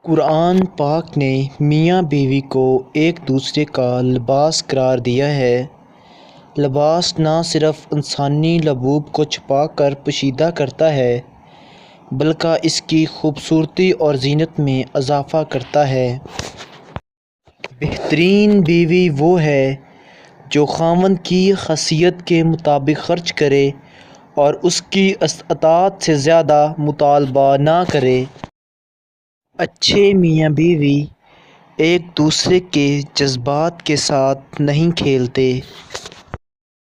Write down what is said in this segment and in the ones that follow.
قرآن پاک نے میاں بیوی کو ایک دوسرے کا لباس قرار دیا ہے۔ لباس نہ صرف انسانی لبوب کو چھپا کر پوشیدہ کرتا ہے بلکہ اس کی خوبصورتی اور زینت میں اضافہ کرتا ہے۔ بہترین بیوی وہ ہے جو خاوند کی خصیت کے مطابق خرچ کرے اور اس کی استطاعت سے زیادہ مطالبہ نہ کرے۔ اچھے میاں بیوی ایک دوسرے کے جذبات کے ساتھ نہیں کھیلتے۔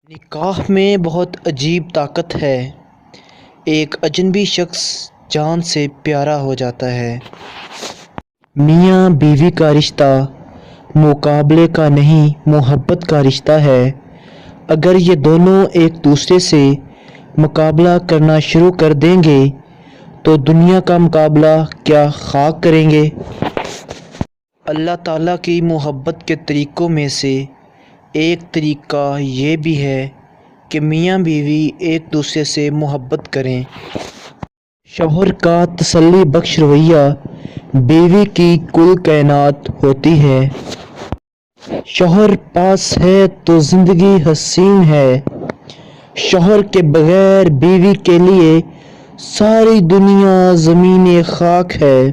نکاح میں بہت عجیب طاقت ہے۔ ایک اجنبی شخص جان سے پیارا ہو جاتا ہے۔ میاں بیوی کا رشتہ مقابلے کا نہیں، محبت کا رشتہ ہے۔ اگر یہ دونوں ایک دوسرے سے مقابلہ کرنا شروع کر دیں گے تو دنیا کا مقابلہ کیا خاک کریں گے۔ اللہ تعالیٰ کی محبت کے طریقوں میں سے ایک طریقہ یہ بھی ہے کہ میاں بیوی ایک دوسرے سے محبت کریں۔ شوہر کا تسلی بخش رویہ بیوی کی کل کائنات ہوتی ہے۔ شوہر پاس ہے تو زندگی حسین ہے۔ شوہر کے بغیر بیوی کے لیے ساری دنیا زمین خاک ہے۔